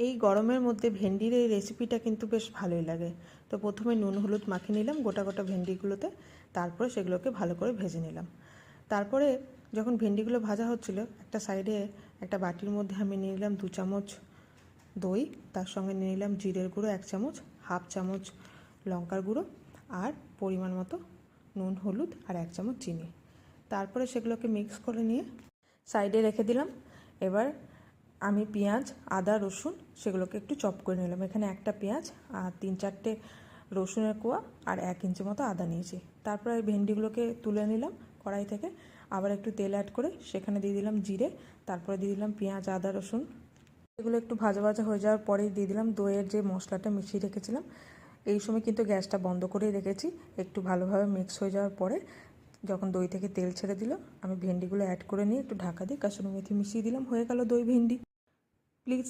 এই গরমের মধ্যে ভেন্ডির এই রেসিপিটা কিন্তু বেশ ভালোই লাগে। তো প্রথমে নুন হলুদ মাখিয়ে নিলাম গোটা গোটা ভেন্ডিগুলোতে, তারপরে সেগুলোকে ভালো করে ভেজে নিলাম। তারপরে যখন ভেন্ডিগুলো ভাজা হচ্ছিল, একটা সাইডে একটা বাটির মধ্যে আমি নিয়ে নিলাম 2 চামচ দই, তার সঙ্গে নিয়ে নিলাম জিরের গুঁড়ো 1 চামচ, হাফ চামচ লঙ্কার গুঁড়ো আর পরিমাণ মতো নুন হলুদ আর 1 চামচ চিনি। তারপরে সেগুলোকে মিক্স করে নিয়ে সাইডে রেখে দিলাম। এবার আমি পেঁয়াজ আদা রসুন সেগুলোকে একটু চপ করে নিলাম। এখানে একটা পেঁয়াজ আর 3-4টে রসুনের কোয়া আর 1 ইঞ্চি মতো আদা নিয়েছি। তারপরে ভেন্ডিগুলোকে তুলে নিলাম কড়াই থেকে, আবার একটু তেল অ্যাড করে সেখানে দিয়ে দিলাম জিরে, তারপরে দিয়ে দিলাম পেঁয়াজ আদা রসুন। এগুলো একটু ভাজা ভাজা হয়ে যাওয়ার পরেই দিয়ে দিলাম দইয়ের যে মশলাটা মিশিয়ে রেখেছিলাম। এই সময় কিন্তু গ্যাসটা বন্ধ করেই রেখেছি। একটু ভালোভাবে মিক্স হয়ে যাওয়ার পরে যখন দই থেকে তেল ছেড়ে দিল, আমি ভেন্ডিগুলো অ্যাড করে নিয়ে একটু ঢাকা দিয়ে কাসুরি মেথি মিশিয়ে দিলাম। হয়ে গেল দই ভেন্ডি। প্লিজ